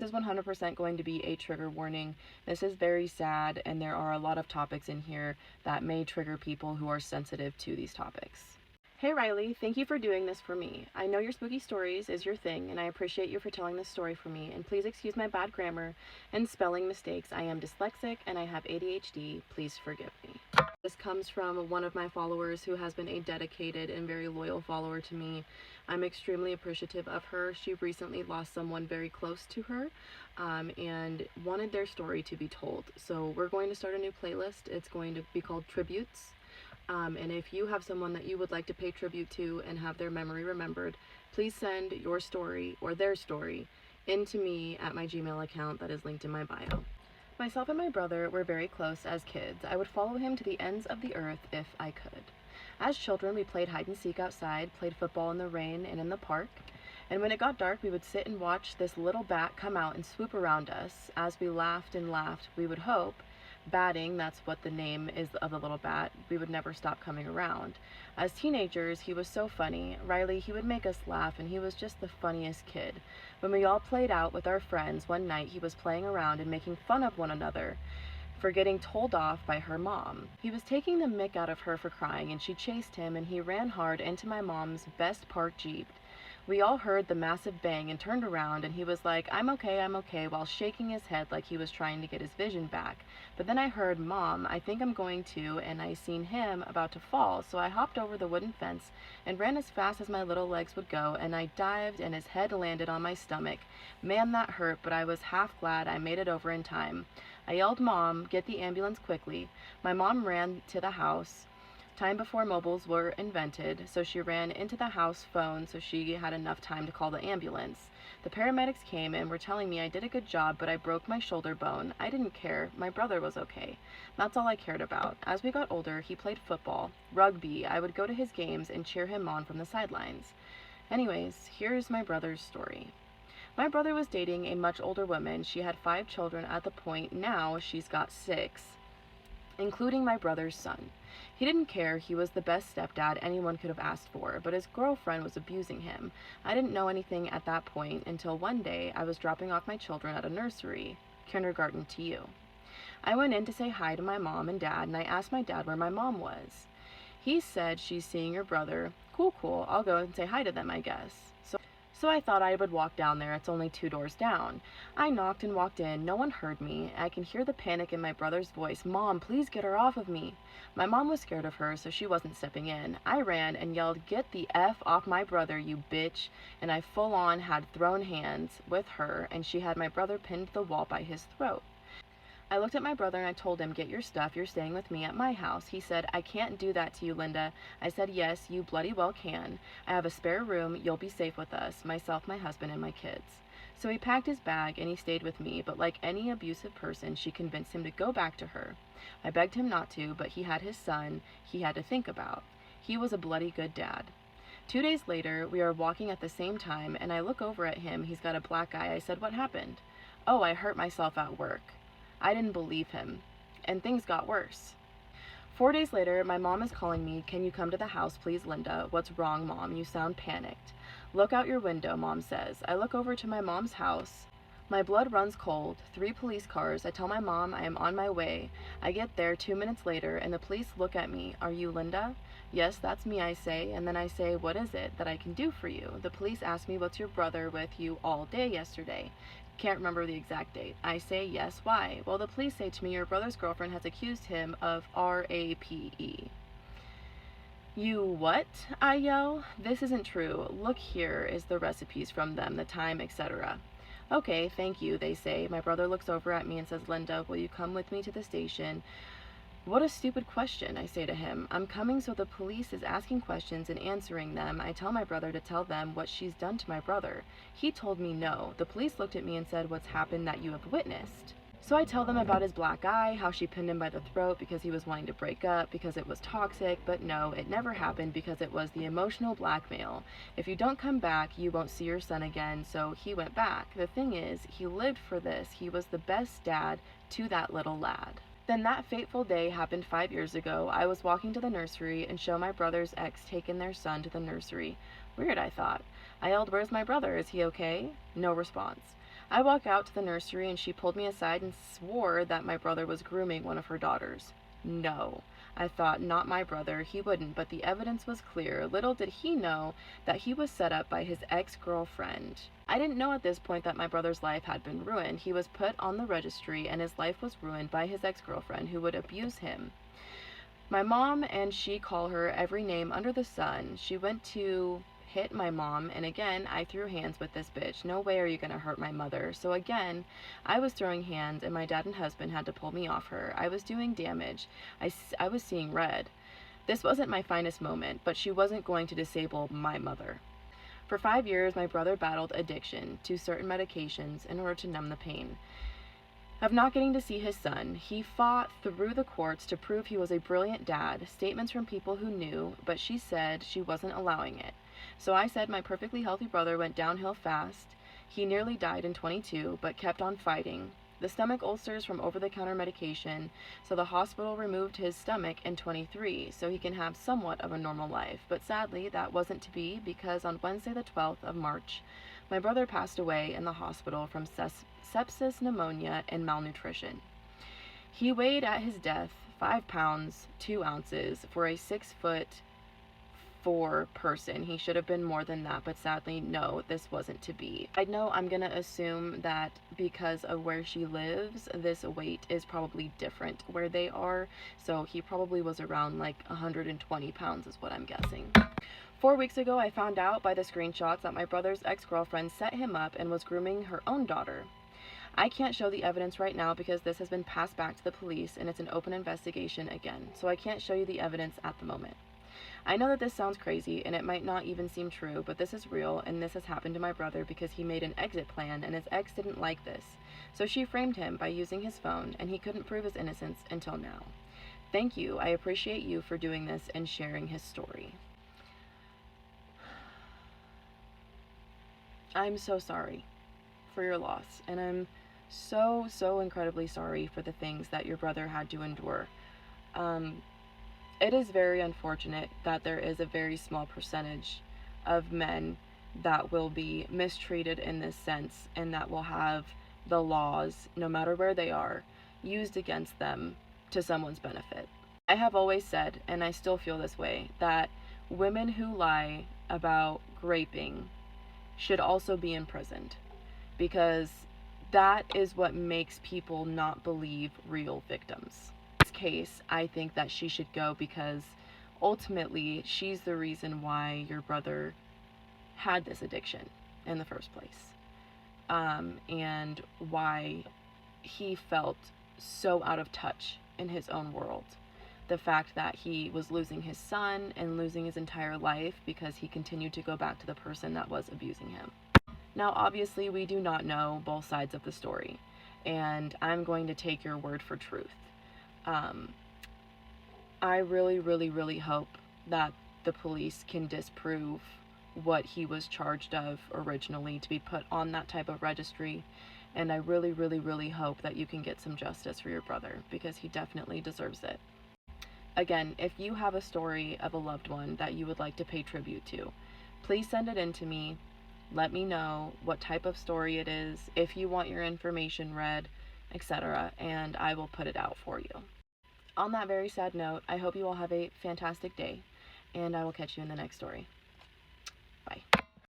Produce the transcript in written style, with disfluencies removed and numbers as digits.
This is 100% going to be a trigger warning. This is very sad, and there are a lot of topics in here that may trigger people who are sensitive to these topics. Hey Riley, thank you for doing this for me. I know your spooky stories is your thing, and I appreciate you for telling this story for me, and please excuse my bad grammar and spelling mistakes. I am dyslexic and I have ADHD. Please forgive me. This comes from one of my followers who has been a dedicated and very loyal follower to me. I'm extremely appreciative of her. She recently lost someone very close to her and wanted their story to be told. So we're going to start a new playlist. It's going to be called Tributes. And if you have someone that you would like to pay tribute to and have their memory remembered, please send your story or their story in to me at my Gmail account that is linked in my bio. Myself and my brother were very close as kids. I would follow him to the ends of the earth if I could. As children, we played hide and seek outside, played football in the rain and in the park. And when it got dark, we would sit and watch this little bat come out and swoop around us. As we laughed and laughed, we would hope, batting, that's what the name is of the little bat, we would never stop coming around. As teenagers, he was so funny. Riley, he would make us laugh, and he was just the funniest kid. When we all played out with our friends, one night he was playing around and making fun of one another for getting told off by her mom. He was taking the mick out of her for crying, and she chased him, and he ran hard into my mom's best parked Jeep. We all heard the massive bang and turned around, and he was like, I'm okay, while shaking his head like he was trying to get his vision back. But then I heard, Mom, I think I'm going to, and I seen him about to fall, so I hopped over the wooden fence and ran as fast as my little legs would go, and I dived, and his head landed on my stomach. Man, that hurt, but I was half glad I made it over in time. I yelled, Mom, get the ambulance quickly. My mom ran to the house. Time before mobiles were invented, so she ran into the house phone so she had enough time to call the ambulance. The paramedics came and were telling me I did a good job, but I broke my shoulder bone. I didn't care. My brother was okay. That's all I cared about. As we got older, he played football, rugby. I would go to his games and cheer him on from the sidelines. Anyways, here's my brother's story. My brother was dating a much older woman. She had 5 children at the point. Now she's got 6, including my brother's son. He didn't care. He was the best stepdad anyone could have asked for, but his girlfriend was abusing him. I didn't know anything at that point until one day I was dropping off my children at a nursery, kindergarten to you. I went in to say hi to my mom and dad, and I asked my dad where my mom was. He said she's seeing your brother. Cool, I'll go and say hi to them, I guess. So I thought I would walk down there. It's only 2 doors down. I knocked and walked in. No one heard me. I can hear the panic in my brother's voice. Mom, please get her off of me. My mom was scared of her, so she wasn't stepping in. I ran and yelled, get the F off my brother, you bitch. And I full on had thrown hands with her, and she had my brother pinned to the wall by his throat. I looked at my brother and I told him, get your stuff, you're staying with me at my house. He said, I can't do that to you, Linda. I said, yes, you bloody well can. I have a spare room, you'll be safe with us, myself, my husband, and my kids. So he packed his bag and he stayed with me, but like any abusive person, she convinced him to go back to her. I begged him not to, but he had his son he had to think about. He was a bloody good dad. 2 days later, we are walking at the same time, and I look over at him. He's got a black eye. I said, what happened? Oh, I hurt myself at work. I didn't believe him, and things got worse. 4 days later, my mom is calling me. Can you come to the house, please, Linda? What's wrong, Mom? You sound panicked. Look out your window, Mom says. I look over to my mom's house. My blood runs cold. 3 police cars. I tell my mom I am on my way. I get there 2 minutes later, and the police look at me. Are you Linda? Yes, that's me, I say, and then I say, what is it that I can do for you? The police ask me, what's your brother with you all day yesterday? Can't remember the exact date. I say, yes, why? Well, the police say to me, your brother's girlfriend has accused him of rape. You what? I yell. This isn't true. Look, here is the recipes from them, the time, etc. Okay, thank you, they say. My brother looks over at me and says, Linda, will you come with me to the station? What a stupid question, I say to him. I'm coming, so the police is asking questions and answering them. I tell my brother to tell them what she's done to my brother. He told me no. The police looked at me and said, what's happened that you have witnessed? So I tell them about his black eye, how she pinned him by the throat because he was wanting to break up, because it was toxic, but no, it never happened because it was the emotional blackmail. If you don't come back, you won't see your son again, so he went back. The thing is, he lived for this. He was the best dad to that little lad. Then that fateful day happened 5 years ago. I was walking to the nursery and show my brother's ex taken their son to the nursery. Weird, I thought. I yelled, where's my brother? Is he okay? No response. I walk out to the nursery and she pulled me aside and swore that my brother was grooming one of her daughters. No. I thought, not my brother, he wouldn't, but the evidence was clear. Little did he know that he was set up by his ex-girlfriend. I didn't know at this point that my brother's life had been ruined. He was put on the registry and his life was ruined by his ex-girlfriend who would abuse him. My mom and she call her every name under the sun. She went to hit my mom, and again, I threw hands with this bitch. No way are you gonna hurt my mother. So again, I was throwing hands, and my dad and husband had to pull me off her. I was doing damage. I was seeing red. This wasn't my finest moment, but she wasn't going to disable my mother. For 5 years, my brother battled addiction to certain medications in order to numb the pain of not getting to see his son. He fought through the courts to prove he was a brilliant dad, statements from people who knew, but she said she wasn't allowing it. So I said my perfectly healthy brother went downhill fast. He nearly died in 22, but kept on fighting. The stomach ulcers from over-the-counter medication, so the hospital removed his stomach in 23 so he can have somewhat of a normal life. But sadly, that wasn't to be, because on Wednesday the 12th of March, my brother passed away in the hospital from sepsis, pneumonia, and malnutrition. He weighed at his death 5 pounds, 2 ounces for a 6'4" person. He should have been more than that, but sadly, no, this wasn't to be. I know I'm gonna assume that because of where she lives, this weight is probably different where they are, so he probably was around like 120 pounds is what I'm guessing. 4 weeks ago, I found out by the screenshots that my brother's ex-girlfriend set him up and was grooming her own daughter. I can't show the evidence right now because this has been passed back to the police and it's an open investigation again, so I can't show you the evidence at the moment. I know that this sounds crazy and it might not even seem true, but this is real and this has happened to my brother because he made an exit plan and his ex didn't like this. So she framed him by using his phone and he couldn't prove his innocence until now. Thank you. I appreciate you for doing this and sharing his story. I'm so sorry for your loss, and I'm so incredibly sorry for the things that your brother had to endure. It is very unfortunate that there is a very small percentage of men that will be mistreated in this sense and that will have the laws, no matter where they are, used against them to someone's benefit. I have always said, and I still feel this way, that women who lie about raping should also be imprisoned, because that is what makes people not believe real victims. In this case, I think that she should go because ultimately she's the reason why your brother had this addiction in the first place, and why he felt so out of touch in his own world. The fact that he was losing his son and losing his entire life because he continued to go back to the person that was abusing him. Now, obviously, we do not know both sides of the story, and I'm going to take your word for truth. I really hope that the police can disprove what he was charged of originally to be put on that type of registry, and I really hope that you can get some justice for your brother, because he definitely deserves it. Again, if you have a story of a loved one that you would like to pay tribute to, please send it in to me. Let me know what type of story it is, if you want your information read, etc., and I will put it out for you. On that very sad note, I hope you all have a fantastic day, and I will catch you in the next story.